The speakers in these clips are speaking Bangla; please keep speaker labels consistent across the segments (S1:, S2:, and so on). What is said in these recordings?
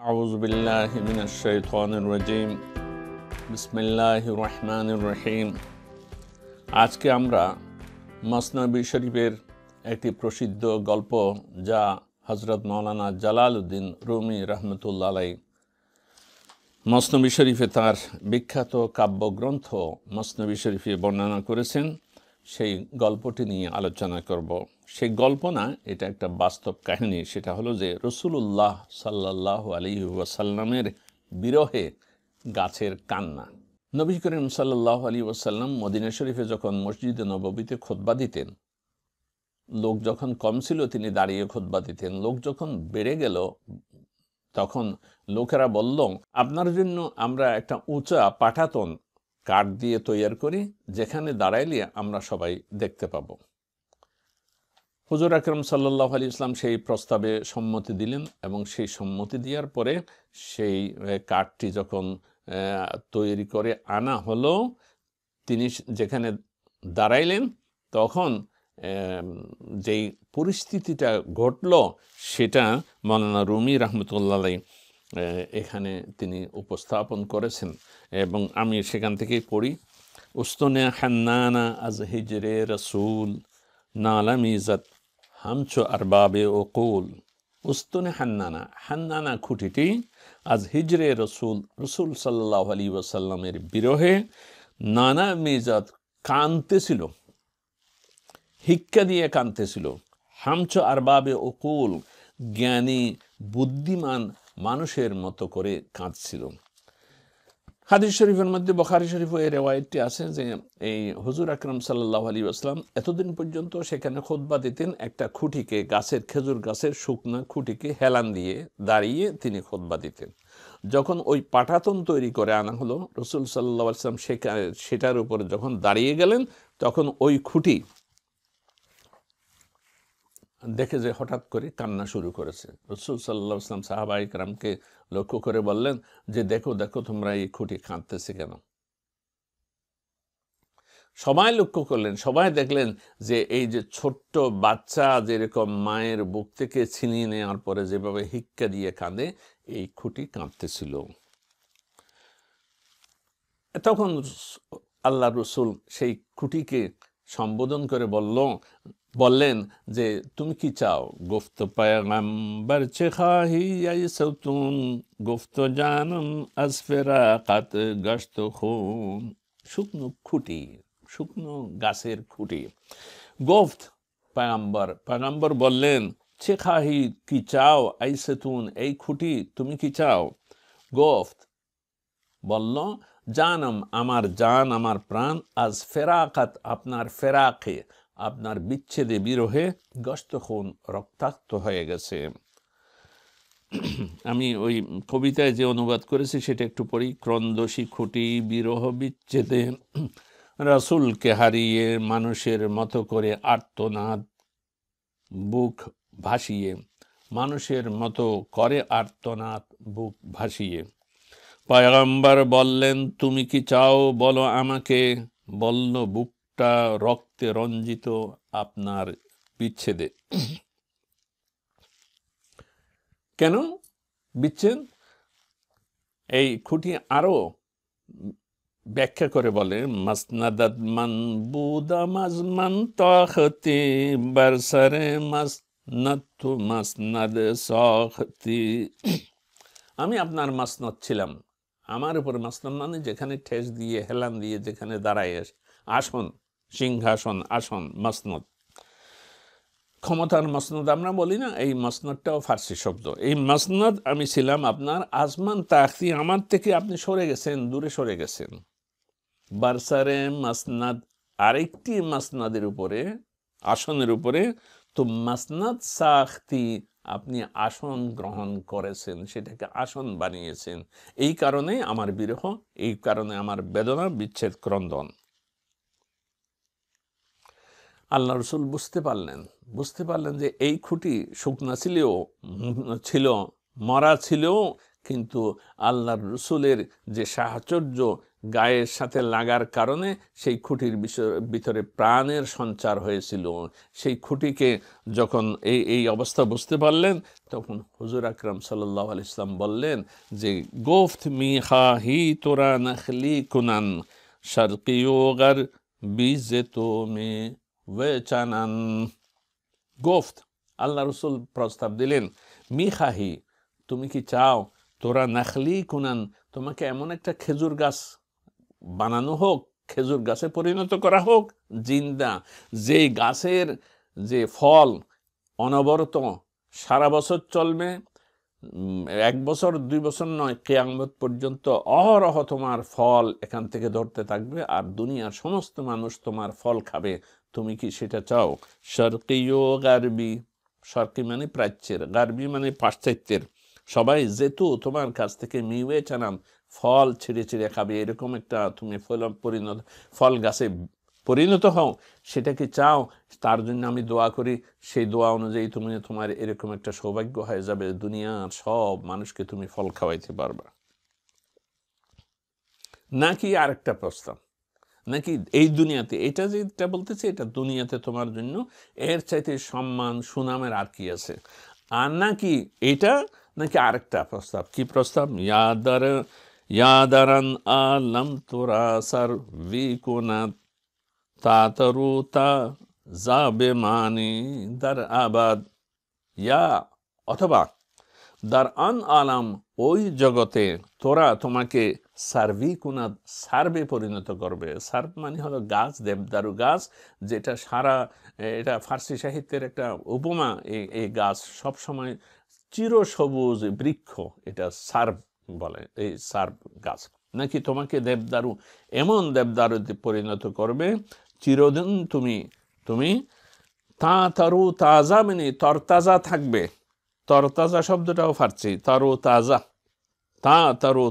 S1: আউযু বিল্লাহি মিনাশ শাইতানির রাজিম। বিসমিল্লাহির রহমানির রহিম। আজকে আমরা মসনবী শরীফের একটি প্রসিদ্ধ গল্প, যা হযরত মাওলানা জালাল উদ্দিন রুমি রহমতুল্লাহ আলাইহি মসনবী শরীফে তার বিখ্যাত কাব্যগ্রন্থ মসনবী শরীফে বর্ণনা করেছেন, সেই গল্পটি নিয়ে আলোচনা করব। সেই গল্প না, এটা একটা বাস্তব কাহিনী। সেটা হলো যে রাসূলুল্লাহ সাল্লাল্লাহু আলাইহি ওয়াসাল্লামের বিরহে গাছের কান্না। নবী করিম সাল্লাল্লাহু আলাইহি ওয়াসাল্লাম মদিনা শরীফে যখন মসজিদে নববীতে খুতবা দিতেন, লোক যখন কম ছিল তিনি দাঁড়িয়ে খুতবা দিতেন। লোক যখন বেড়ে গেল, তখন লোকেরা বলল, আপনার জন্য আমরা একটা উঁচা পাটাতন কাঠ দিয়ে তৈরি করি, যেখানে দাঁড়াইলে আমরা সবাই দেখতে পাব। হুজুর আকরাম সাল্লাল্লাহু আলাইহি ওয়াসাল্লাম সেই প্রস্তাবে সম্মতি দিলেন, এবং সেই সম্মতি দেওয়ার পরে সেই কাঠটি যখন তৈরি করে আনা হলো, তিনি যেখানে দাঁড়াইলেন, তখন যেই পরিস্থিতিটা ঘটল সেটা মাওলানা রুমি রহমতুল্লাহ আলাইহি এখানে তিনি উপস্থাপন করেছেন, এবং আমি সেখান থেকেই পড়ি। উস্তনে হান্নানা আজ হিজরে রসুল নালামিজাত হামচো আরবাবে ওকুল। উস্তনে হান্নানা, হান্নানা খুঁটিটি আজ হিজরে রসুল, রসুল সাল্লাল্লাহু আলাইহি ওয়াসাল্লামের বিরহে নানা মিজাত কাঁদতেছিল, হিক্কা দিয়ে কাঁদতেছিল। হামচো আরবাবে ওকুল, জ্ঞানী বুদ্ধিমান মানুষের মতো করে কাঁদছিল। হাদিস শরীফের মধ্যে বুখারী শরীফে এই রিওয়ায়াতটি আছে যে এই হুজুর আকরাম সাল্লাল্লাহু আলাইহি ওয়াসাল্লাম এতদিন পর্যন্ত সেখানে খুতবা দিতেন একটা খুঁটিকে, গাছের খেজুর গাছের শুকনা খুঁটিকে হেলান দিয়ে দাঁড়িয়ে তিনি খুতবা দিতেন। যখন ওই পাটাতন তৈরি করে আনা হলো, রাসূল সাল্লাল্লাহু আলাইহি ওয়াসাল্লাম সেটার উপরে যখন দাঁড়িয়ে গেলেন, তখন ওই খুঁটি দেখে যে হঠাৎ করে কান্না শুরু করেছে। রাসূল সাল্লাল্লাহু আলাইহি ওয়াসাল্লাম সাহাবায়ে কেরামকে লক্ষ্য করে বললেন যে দেখো দেখো, তোমরা এই খুঁটি কাঁদতেছে কেন? সবাই লক্ষ্য করলেন, সবাই দেখলেন যে এই যে ছোট্ট বাচ্চা যেরকম মায়ের বুক থেকে ছিনিয়ে নেওয়ার পরে যেভাবে হিক্কা দিয়ে কাঁদে, এই খুঁটি কাঁদতেছিল। তখন আল্লাহ রসুল সেই খুঁটিকে সম্বোধন করে বললেন যে তুমি কি চাও? গুফত পয়গম্বর চে খাহি আইসতুন, গুফত জানম আজ ফিরাকাত গশত খুন। শুকনো খুঁটি, শুকনো গাছের খুঁটি। গুফত পয়গম্বর বললেন, চে খাহি কি চাও, আইসতুন এই খুঁটি তুমি কি চাও? গুফত বলল, জানম আমার জান, আমার প্রাণ, আজ ফেরাকাত আপনার ফেরাকে, আপনার বিচ্ছেদে বিরহে গস্ত খুন রক্তাক্ত হয়ে গেছে। আমি ওই কবিতায় যে অনুবাদ করেছি সেটা একটু পড়ি। ক্রন্দসী খুঁটি বিরহ বিচ্ছেদে রাসূলকে হারিয়ে, মানুষের মতো করে আর্তনাদ বুক ভাসিয়ে, মানুষের মতো করে আর্তনাদ বুক ভাসিয়ে। পয়গম্বর বললেন, তুমি কি চাও বলো আমাকে? বলল, বুকটা রক্তে রঞ্জিত আপনার বিচ্ছেদে। কেন বিচ্ছেদ? এই খুঁটি আরো ব্যাখ্যা করে বলে, মাসনাদাত মানবুদা মাজমান তাখতি বরসরে মাসনাত মাসনাদ সাখতি। আমি আপনার মাসনাদ ছিলাম, আমার উপর মাসনাদ মানে যেখানে ঠেস দিয়ে হেলান দিয়ে যেখানে দাঁড়ায়, আসন, সিংহাসন, আসন, মাসনদ, ক্ষমতার মাসনদ আমরা বলি না, এই মাসনদটাও ফার্সি শব্দ। এই মাসনদ আমি ছিলাম আপনার, আসমান তাখতি আমার থেকে আপনি সরে গেছেন, দূরে সরে গেছেন। বারসারে মাসনাদ আরেকটি মাসনাদের উপরে, আসনের উপরে, তো মাসনাদ সাখতি আপনি আসন গ্রহণ করেছেন, সেটাকে আসন বানিয়েছেন। এই কারণে আমার বিরহ, এই কারণে আমার বেদনা, বিচ্ছেদ, ক্রন্দন। আল্লাহ রসুল বুঝতে পারলেন যে এই খুঁটি শুকনা ছিল, মরা ছিল, কিন্তু আল্লাহর রসুলের যে সাহচর্য গায়ের সাথে লাগার কারণে সেই খুঁটির ভিতরে প্রাণের সঞ্চার হয়েছিল। সেই খুঁটিকে যখন এই অবস্থা বুঝতে পারলেন, তখন হুজুর আকরাম সাল্লাল্লাহু আলাইহি ওয়াসাল্লাম বললেন যে গোফত মিহা হি তোরা নখলি কুনান শারকিয়োগার বিজে তো মে ওয়েচানান। গোফত, আল্লাহ রসুল প্রস্তাব দিলেন, মিখাহি, তুমি কি চাও তোরা নাখলি কুনান, তোমাকে এমন একটা খেজুর গাছ বানানো হোক, খেজুর গাছে পরিণত করা হোক, জিন্দা, যে গাছের যে ফল অনবরত সারা বছর চলবে, 1 বছর 2 বছর নয়, কিয়ামত পর্যন্ত অহরহ তোমার ফল এখান থেকে ধরতে থাকবে, আর দুনিয়ার সমস্ত মানুষ তোমার ফল খাবে। তুমি কি সেটা চাও? শরকিয় গারবি, শরকি মানে প্রাচ্যের, গারবি মানে পাশ্চাত্যের, সবাই যেহেতু তোমার কাছ থেকে মিওয়ে চানাম, ফল ছিঁড়ে ছিঁড়ে খাবে, এরকম একটা তুমি ফল গাছে পরিণত হও, সেটা কি চাও? তার জন্য আমি দোয়া করি, সেই দোয়া অনুযায়ী তুমি তোমার এরকম একটা সৌভাগ্য হয়ে যাবে, দুনিয়ার সব মানুষকে তুমি ফল খাওয়াইতে পারবা। নাকি আরেকটা প্রস্তাব, নাকি এই দুনিয়াতে, এটা যেটা বলতেছে এটা দুনিয়াতে তোমার জন্য এর চাইতে সম্মান সুনামের আর কি আছে? আর নাকি এটা, নাকি আরেকটা প্রস্তাব, কি প্রস্তাব? ইয়াদারান আলম তোরা সার ভিকুনাত তাতারুতা যাবে মানি দার আবাদ, ইয়া অথবা দার আন আলাম, ওই জগতে তোরা তোমাকে সার্ভি কুনাদ, সার্ভে পরিণত করবে। সার্ভ মানে হলো গাছ, দেবদারু গাছ, যেটা সারা, এটা ফার্সি সাহিত্যের একটা উপমা। এই গাছ সবসময় চিরসবুজ বৃক্ষ, এটা সার্ভ বলে, এই সার্ভ গাছ। নাকি তোমাকে দেবদারু, এমন দেবদারুতে পরিণত করবে চিরদিন তুমি তারু তাজা, মানে তরতাজা থাকবে। তরতাজা শব্দটাও ফার্সি, তারু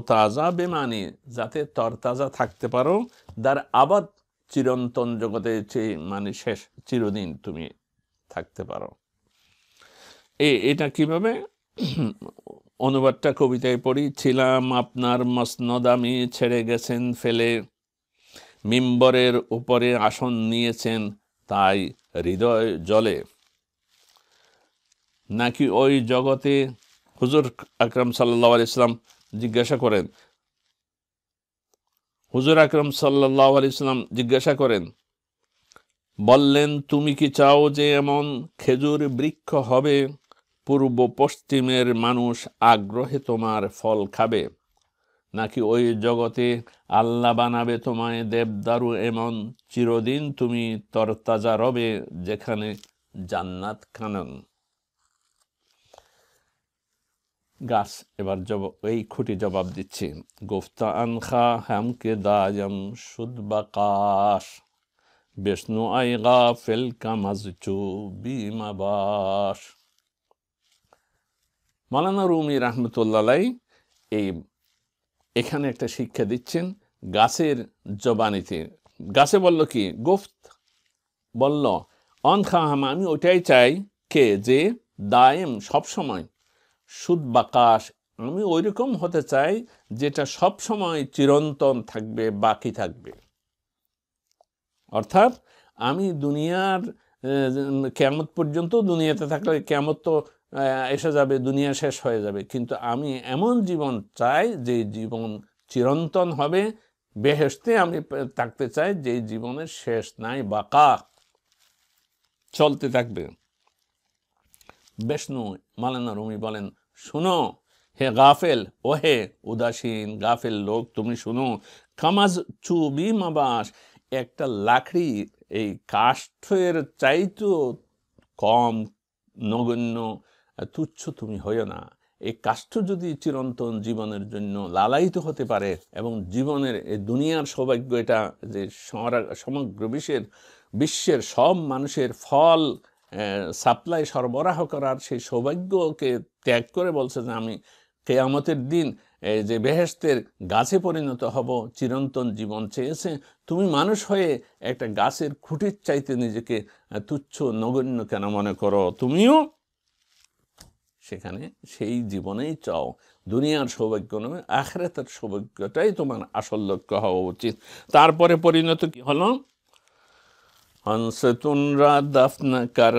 S1: তাজা বেমানি, যাতে তরতাজা থাকতে পারো, দার আবাদ, চিরন্তন জগতে, মানে শেষ চিরদিন তুমি থাকতে পারো। এটা কিভাবে? অনুবাদটা কবিতায় পড়ি। ছিলাম আপনার মসনদ, আমি ছেড়ে গেছেন ফেলে, মিম্বরের উপরে আসন নিয়েছেন, তাই হৃদয় জলে। নাকি ওই জগতে, হুজুর আকরাম সাল্লাল্লাহু আলাইহি ওয়াসাল্লাম জিজ্ঞাসা করেন, হুজুর আকরাম সাল্লাল্লাহু আলাইহি ওয়াসাল্লাম জিজ্ঞাসা করেন, বললেন, তুমি কি চাও যে এমন খেজুর বৃক্ষ হবে, পূর্ব পশ্চিমের মানুষ আগ্রহে তোমার ফল খাবে? নাকি ওই জগতে আল্লাহ বানাবে তোমায় দেবদারু এমন, চিরদিন তুমি তরতাজা রবে, যেখানে জান্নাত কানন। গাছ এবার এই খুঁটি জবাব দিচ্ছে, গুফতা আনখা হামকে দায়ম সুদ বাকাশ, বিষ্ণু আই গাফেল কামাজচু বিমাবাস। মাওলানা রুমি রাহমাতুল্লাহ আলাইহি এখানে একটা শিক্ষা দিচ্ছেন গাছের জবানিতে। গাছে বলল কি? গুফত বলল, অনখা হাম, আমি ওটাই চাই, কে যে দায়েম সবসময়, সুদ বাকাশ, আমি ওই রকম হতে চাই যেটা সব সময় চিরন্তন থাকবে, বাকি থাকবে। অর্থাৎ আমি দুনিয়ার কিয়ামত পর্যন্ত দুনিয়াতে থাকলে, কিয়ামত তো এসে যাবে, দুনিয়া শেষ হয়ে যাবে, কিন্তু আমি এমন জীবন চাই যে জীবন চিরন্তন হবে। বেহেশতে আমি থাকতে চাই যে জীবনের শেষ নাই, বাকা, চলতে থাকবে। বিষ্ণু, মাওলানা রুমি বলেন, শুনো হে গাফেল, ও হে উদাসীন গাফেল লোক, তুমি শুনো, কামাজ চুবি মাবাস, একটা লাকড়ি এই কাষ্ঠের চাইতো কম, নগণ্য, তুচ্ছ তুমি হইও না। এই কাষ্ঠ যদি চিরন্তন জীবনের জন্য লালায়িত হতে পারে, এবং জীবনের এই দুনিয়ার সৌভাগ্য, এটা যে সমগ্র বিশ্বের সব মানুষের ফল সাপ্লাই সরবরাহ করার সেই সৌভাগ্যকে ত্যাগ করে বলছে যে আমি কিয়ামতের দিন এই যে বেহেশতের গাছে পরিণত হব, চিরন্তন জীবন চেয়েছে, তুমি মানুষ হয়ে একটা গাছের খুঁটির চাইতে নিজেকে তুচ্ছ নগণ্য কেন মনে করো? তুমিও সেখানে সেই জীবনেই চাও, দুনিয়ার সৌভাগ্য নয়, আখিরাতের সৌভাগ্যটাই তোমার আসল লক্ষ্য হওয়া উচিত। তারপরে পরিণত কি হলো? হনসতুনরা দাফনা কার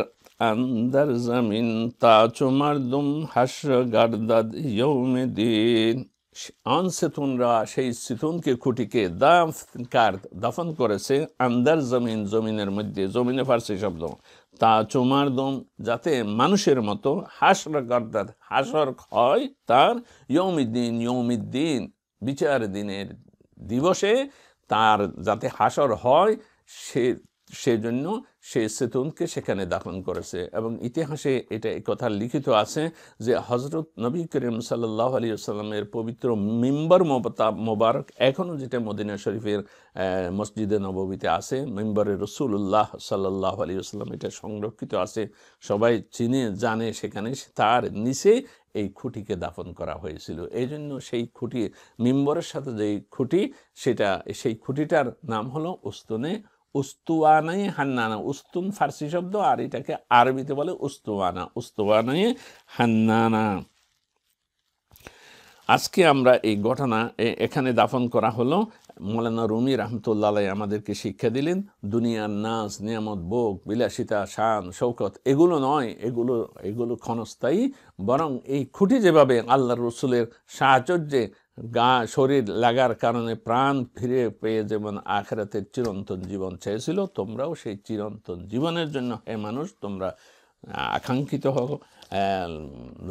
S1: আন্দার জমিন তাচো মারদুম হাসর গারদাদ ইয়ৌমিদ্দিন। আনসেতুনরা সেই সিতুনকে খুঁটিকে দাফন করেছে আন্দার জমিন, জমিনের মধ্যে, জমিনে ফার্সি শব্দ, তা চুমার দম যাতে মানুষের মতো হাসর গারদাদ হাসর হয় তার ইয়ৌমিদ্দিন, ইয়ৌমিদ্দিন বিচার দিনের দিবসে তার যাতে হাসর হয় সেজন্য সে সেতুনকে সেখানে দাফন করেছে। এবং ইতিহাসে এটা এই কথা লিখিত আছে যে হজরত নবী করিম সাল্লাল্লাহু আলাইহি ওয়াসাল্লামের পবিত্র মিম্বর মোবারক এখনও যেটা মদিনা শরীফের মসজিদে নববীতে আছে, মিম্বরে রাসূলুল্লাহ সাল্লাল্লাহু আলাইহি ওয়াসাল্লাম, এটা সংরক্ষিত আছে, সবাই চিনে জানে। সেখানে তার নিচে এই খুঁটিকে দাফন করা হয়েছিল। এই জন্য সেই খুঁটি, মিম্বরের সাথে যেই খুঁটি, সেই খুঁটিটার নাম হলো উস্তুয়ানায়ে হান্নানা। উস্তুন ফার্সি শব্দ, আর এটাকে আরবিতে বলে উস্তুয়ানা, উস্তুয়ানায়ে হান্নানা। আজকে আমরা এই ঘটনা এখানে দাফন করা হলো। মৌলানা রুমি রহমতুল্লাহ আলাইহি আমাদেরকে শিক্ষা দিলেন দুনিয়ার নাজ নিয়ামত ভোগ বিলাসিতা শান শৌকত এগুলো নয়, এগুলো ক্ষণস্থায়ী, বরং এই খুঁটি যেভাবে আল্লাহর রসুলের সাহচর্যে শরীর লাগার কারণে প্রাণ ফিরে পেয়ে যেমন আখিরাতের চিরন্তন জীবন চেয়েছিল, তোমরাও সেই চিরন্তন জীবনের জন্য হে মানুষ তোমরা আকাঙ্ক্ষিত হও,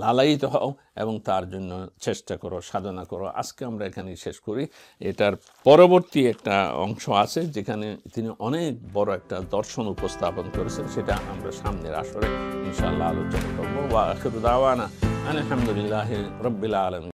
S1: লালায়িত হও এবং তার জন্য চেষ্টা করো, সাধনা করো। আজকে আমরা এখানেই শেষ করি। এটার পরবর্তী একটা অংশ আছে যেখানে তিনি অনেক বড় একটা দর্শন উপস্থাপন করেছেন, সেটা আমরা সামনের আসরে ইনশাআল্লাহ আলোচনা করবো। ওয়া আখিরু দাওয়ানা আলহামদুলিল্লাহি রাব্বিল আলামিন।